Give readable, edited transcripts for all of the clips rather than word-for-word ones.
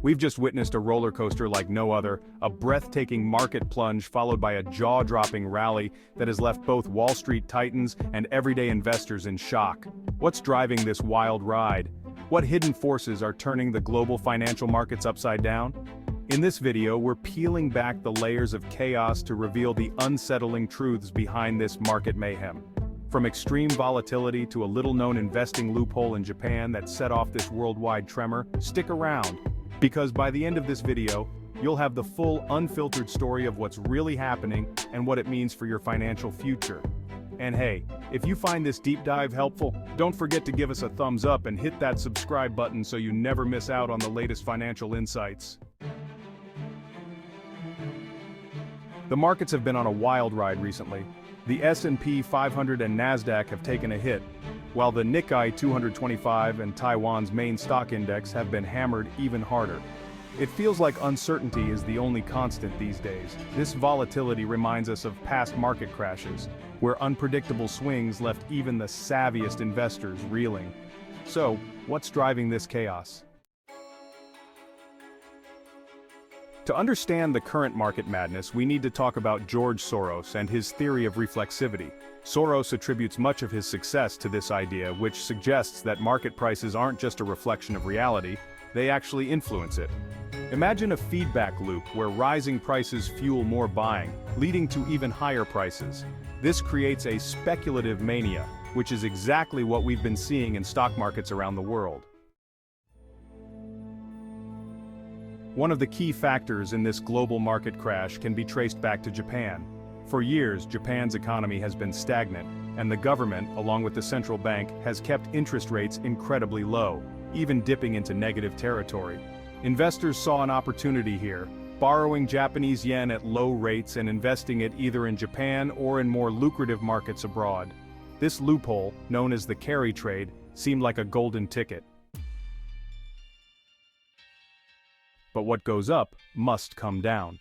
We've just witnessed a roller coaster like no other, a breathtaking market plunge followed by a jaw-dropping rally that has left both Wall Street titans and everyday investors in shock. What's driving this wild ride? What hidden forces are turning the global financial markets upside down? In this video, we're peeling back the layers of chaos to reveal the unsettling truths behind this market mayhem. From extreme volatility to a little-known investing loophole in Japan that set off this worldwide tremor, stick around. Because by the end of this video, you'll have the full, unfiltered story of what's really happening and what it means for your financial future. And hey, if you find this deep dive helpful, don't forget to give us a thumbs up and hit that subscribe button so you never miss out on the latest financial insights. The markets have been on a wild ride recently. The S&P 500 and Nasdaq have taken a hit, while the Nikkei 225 and Taiwan's main stock index have been hammered even harder. It feels like uncertainty is the only constant these days. This volatility reminds us of past market crashes, where unpredictable swings left even the savviest investors reeling. So, what's driving this chaos? To understand the current market madness, we need to talk about George Soros and his theory of reflexivity. Soros attributes much of his success to this idea, which suggests that market prices aren't just a reflection of reality, they actually influence it. Imagine a feedback loop where rising prices fuel more buying, leading to even higher prices. This creates a speculative mania, which is exactly what we've been seeing in stock markets around the world. One of the key factors in this global market crash can be traced back to Japan. For years, Japan's economy has been stagnant, and the government, along with the central bank, has kept interest rates incredibly low, even dipping into negative territory. Investors saw an opportunity here, borrowing Japanese yen at low rates and investing it either in Japan or in more lucrative markets abroad. This loophole, known as the carry trade, seemed like a golden ticket. But what goes up must come down.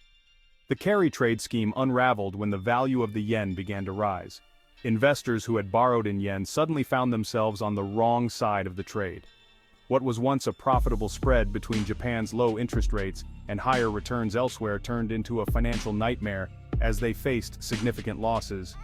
The carry trade scheme unraveled when the value of the yen began to rise. Investors who had borrowed in yen suddenly found themselves on the wrong side of the trade. What was once a profitable spread between Japan's low interest rates and higher returns elsewhere turned into a financial nightmare as they faced significant losses.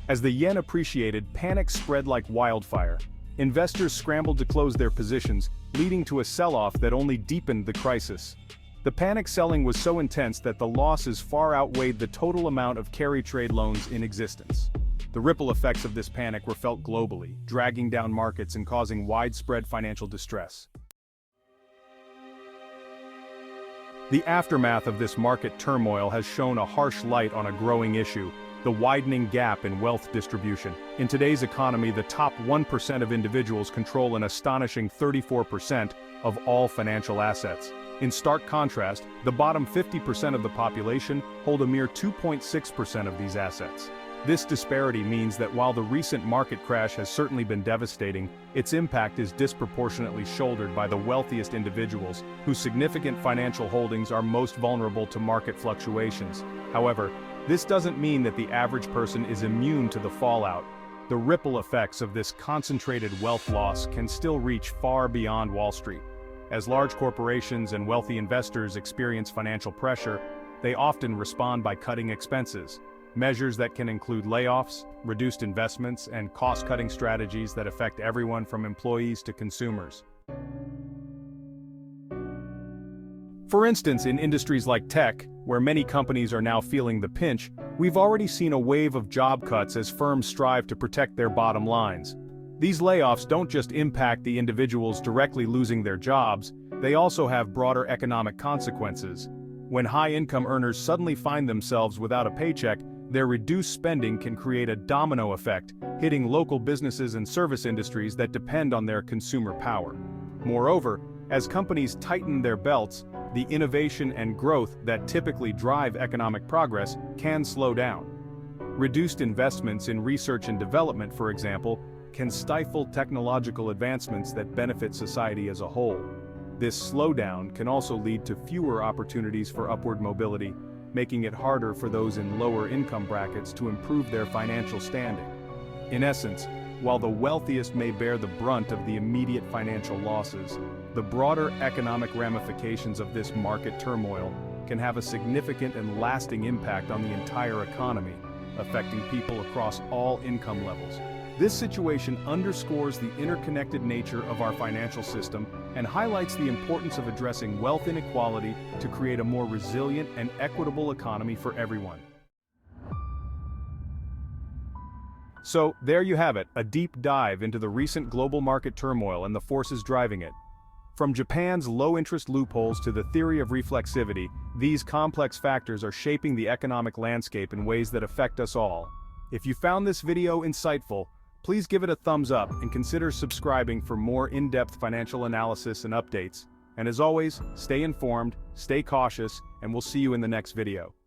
As the yen appreciated, panic spread like wildfire. Investors scrambled to close their positions, leading to a sell-off that only deepened the crisis. The panic selling was so intense that the losses far outweighed the total amount of carry trade loans in existence. The ripple effects of this panic were felt globally, dragging down markets and causing widespread financial distress. The aftermath of this market turmoil has shone a harsh light on a growing issue: the widening gap in wealth distribution. In today's economy, the top 1% of individuals control an astonishing 34% of all financial assets. In stark contrast, the bottom 50% of the population hold a mere 2.6% of these assets. This disparity means that while the recent market crash has certainly been devastating, its impact is disproportionately shouldered by the wealthiest individuals, whose significant financial holdings are most vulnerable to market fluctuations. However, this doesn't mean that the average person is immune to the fallout. The ripple effects of this concentrated wealth loss can still reach far beyond Wall Street. As large corporations and wealthy investors experience financial pressure, they often respond by cutting expenses. Measures that can include layoffs, reduced investments, and cost-cutting strategies that affect everyone from employees to consumers. For instance, in industries like tech, where many companies are now feeling the pinch, we've already seen a wave of job cuts as firms strive to protect their bottom lines. These layoffs don't just impact the individuals directly losing their jobs, they also have broader economic consequences. When high-income earners suddenly find themselves without a paycheck, their reduced spending can create a domino effect, hitting local businesses and service industries that depend on their consumer power. Moreover, as companies tighten their belts, the innovation and growth that typically drive economic progress can slow down. Reduced investments in research and development, for example, can stifle technological advancements that benefit society as a whole. This slowdown can also lead to fewer opportunities for upward mobility, making it harder for those in lower income brackets to improve their financial standing. In essence, while the wealthiest may bear the brunt of the immediate financial losses, the broader economic ramifications of this market turmoil can have a significant and lasting impact on the entire economy, affecting people across all income levels. This situation underscores the interconnected nature of our financial system and highlights the importance of addressing wealth inequality to create a more resilient and equitable economy for everyone. So, there you have it, a deep dive into the recent global market turmoil and the forces driving it. From Japan's low-interest loopholes to the theory of reflexivity, these complex factors are shaping the economic landscape in ways that affect us all. If you found this video insightful, please give it a thumbs up and consider subscribing for more in-depth financial analysis and updates. And as always, stay informed, stay cautious, and we'll see you in the next video.